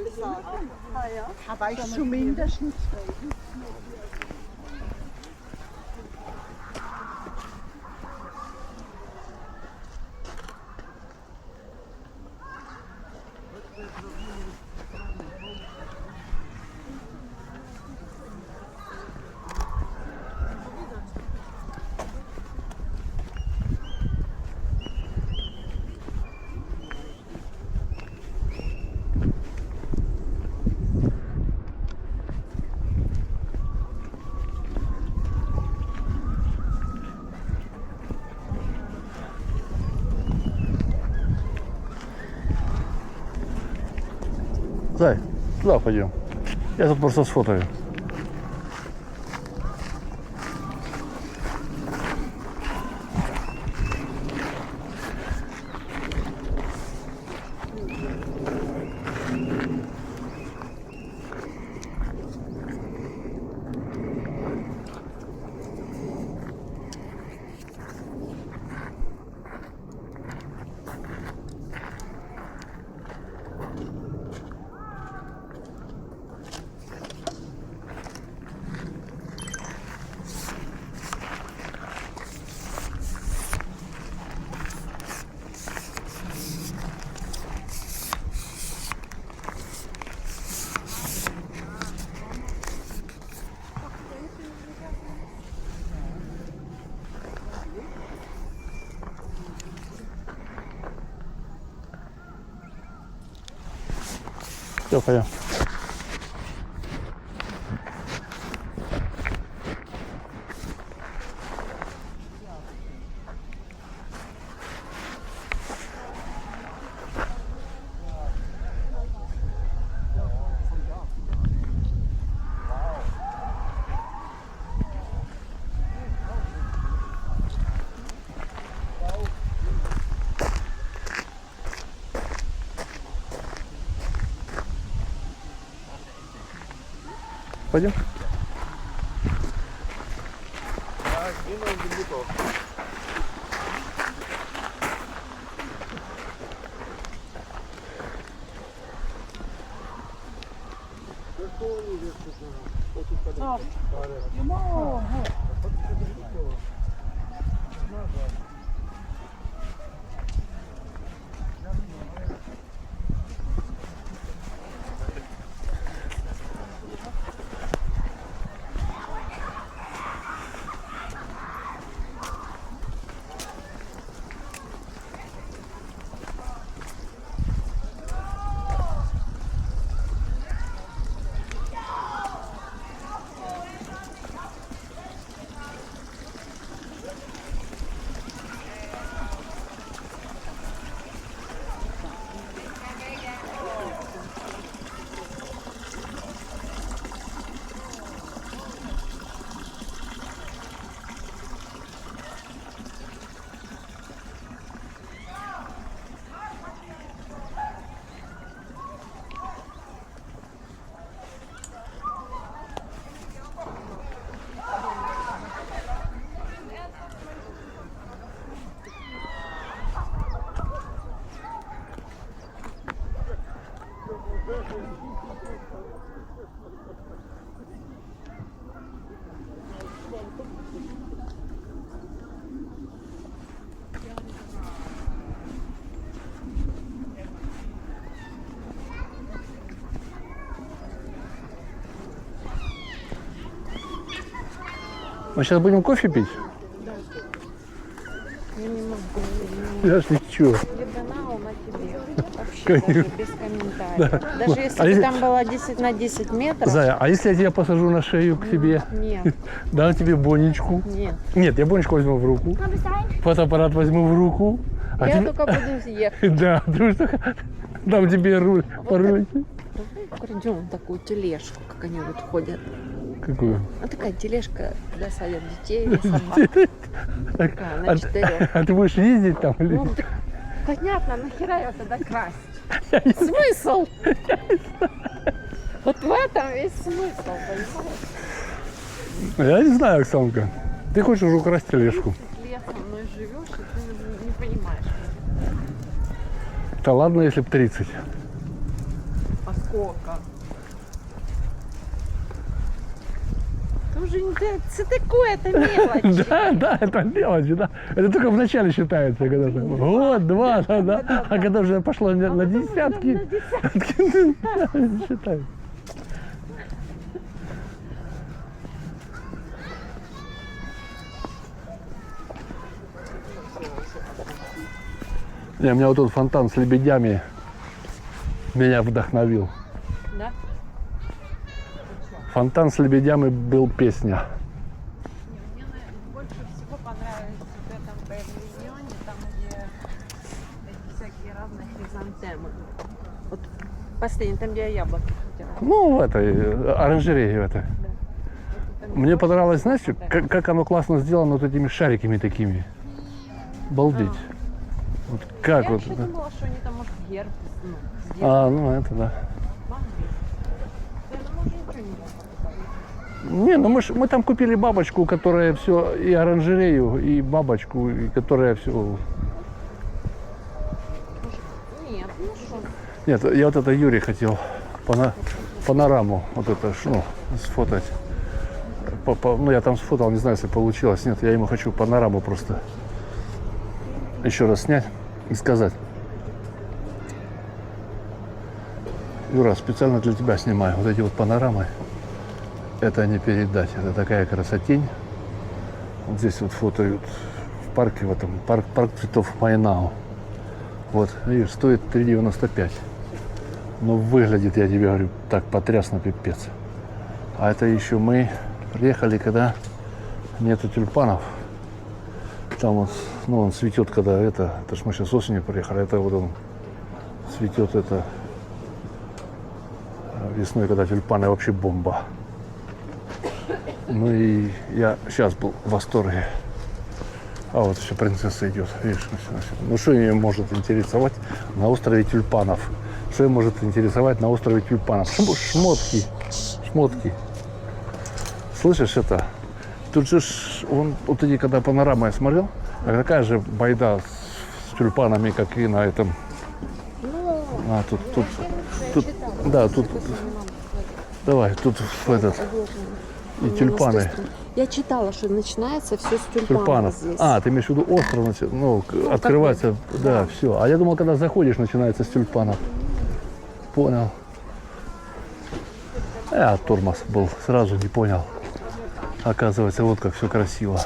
mal sagen. Ah, ja. Aber ich zumindest reden. Зай, туда пойдем. Я тут просто сфотаю. Все, пойдем. Пойдем. Мы сейчас будем кофе пить? Да. Я не могу. Я ж ничего. Либо на ум, а тебе. Вообще Конечно. даже без комментариев. Да. Даже если А бы если- там было 10 на 10 метров. Зая, а если я тебя посажу на шею к себе? Нет, Дам тебе бонечку? нет. Нет, я бонечку возьму в руку. Фотоаппарат возьму в руку. А Я тебе- только буду ехать. Да, потому что дам тебе руль. порулить. Придем такую тележку, как они вот ходят. Какую? Ну такая тележка, куда садят детей или собак. Такая, на 4. А ты будешь ездить там? Или... Ну, так понятно, нахера ее тогда красть? Смысл? Вот в этом весь смысл, понимаешь? Я не знаю, Оксанка. Ты хочешь уже украсть тележку? Если со мной живешь, и ты не понимаешь. Да ладно, если б 30. А сколько. Тоже это такое, это мелочь. Да, это мелочи, да. Это только в начале считается, когда там год, два, да. А когда уже пошло на десятки, считают. Не, у меня вот тут фонтан с лебедями меня вдохновил. Да? Фонтан с лебедями был песня. Мне больше всего понравилось в этом павильоне, там где эти всякие разные хризантемы. Вот последний, там где я яблоко хотела. Ну, в этой оранжерее в этой. Мне понравилось, знаешь, как оно классно сделано вот этими шариками такими. Балдеть. Вот как Я вот. вообще Да. думала, что они там, может, герб сделали. А, ну это да. Я думала, что ничего не было. Не, ну мы там купили бабочку, которая все, и оранжерею, и бабочку, и которая все. Нет, ну что? Нет, я вот это Юрий хотел панораму, вот это, ну, сфотать. Ну, я там сфотал, не знаю, если получилось. Нет, я ему хочу панораму просто еще раз снять и сказать. Юра, специально для тебя снимаю вот эти вот панорамы. Это не передать, это такая красотень. Вот здесь вот фотоют в парке, в этом, парк цветов Майнау. Вот, видишь, стоит 3,95. Но выглядит, я тебе говорю, так потрясно, пипец. А это еще мы приехали, когда нету тюльпанов. Там вот, ну, он цветет, когда это ж мы сейчас осенью приехали, это вот он цветет, это весной, когда тюльпаны вообще бомба. Ну и я сейчас был в восторге. А вот еще принцесса идет, видишь, ну что ее может интересовать на острове тюльпанов? Что ее может интересовать на острове тюльпанов? Шмотки, шмотки. Слышишь это? Тут же вот эти, когда панораму я смотрел, такая же байда с тюльпанами, как и на этом. А, тут, да, тут, давай, тут этот, и тюльпаны. Я читала, что начинается все с тюльпанов, Тюльпанов. здесь. А, ты имеешь в виду остров, ну, открывается, да, все. А я думал, когда заходишь, начинается с тюльпанов. Понял. Тормоз был, сразу не понял. Оказывается, вот как все красиво.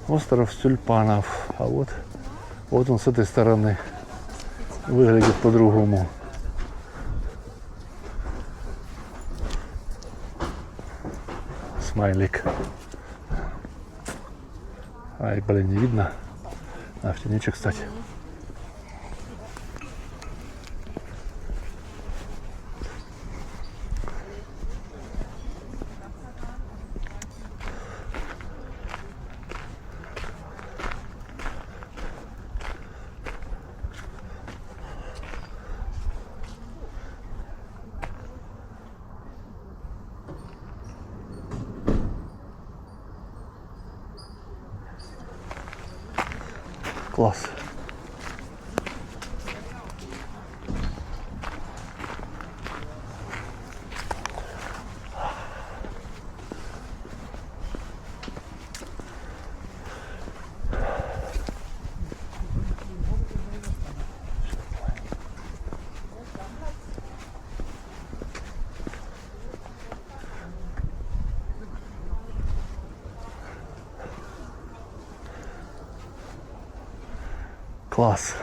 Остров с тюльпанов. А вот он с этой стороны выглядит по-другому. Смайлик. Ай, блин, не видно. А, в тенечек, кстати. Класс. Класс.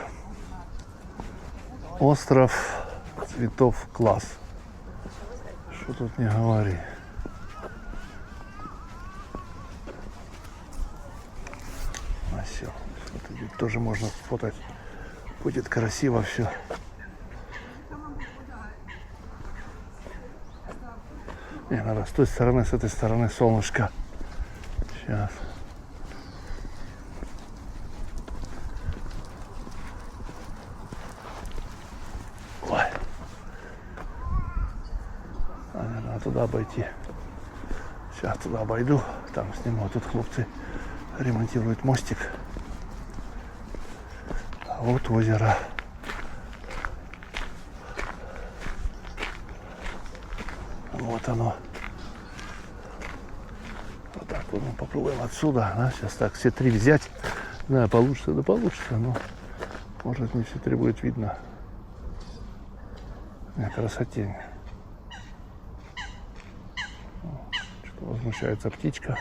Остров цветов, класс. Что тут не говори. А все. Вот тоже можно сфотать. Будет красиво все. Не, надо с той стороны, с этой стороны солнышко. Сейчас. Туда обойти. Сейчас туда обойду. Там сниму. Тут хлопцы ремонтируют мостик. А вот озеро. Вот оно. Вот так вот мы попробуем отсюда. Да? Сейчас так все три взять. Да, получится, да получится, но может не все три будет видно. Красотень. Что возмущается птичка.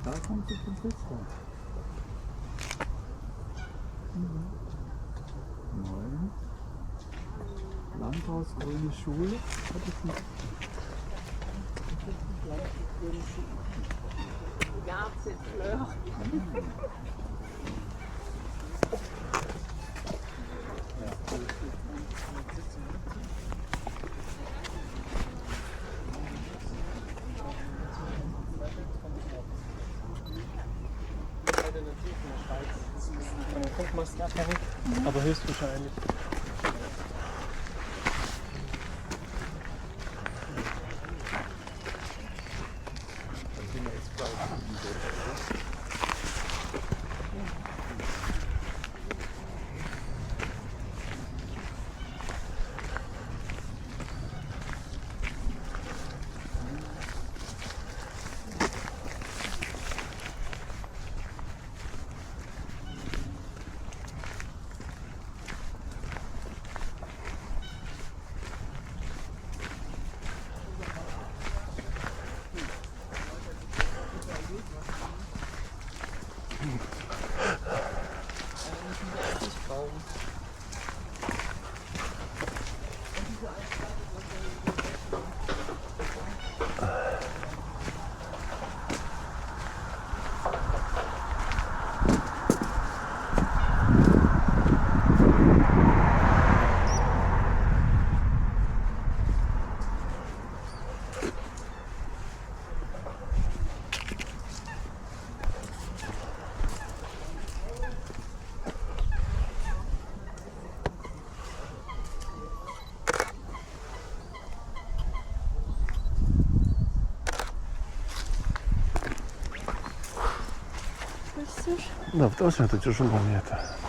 Da kommt sie zum Fenster. 9. Landhaus Grüne Schule. Gartenfleur. Funkmaskenabhängig, aber höchstwahrscheinlich. Да, потому что это тяжело мне это.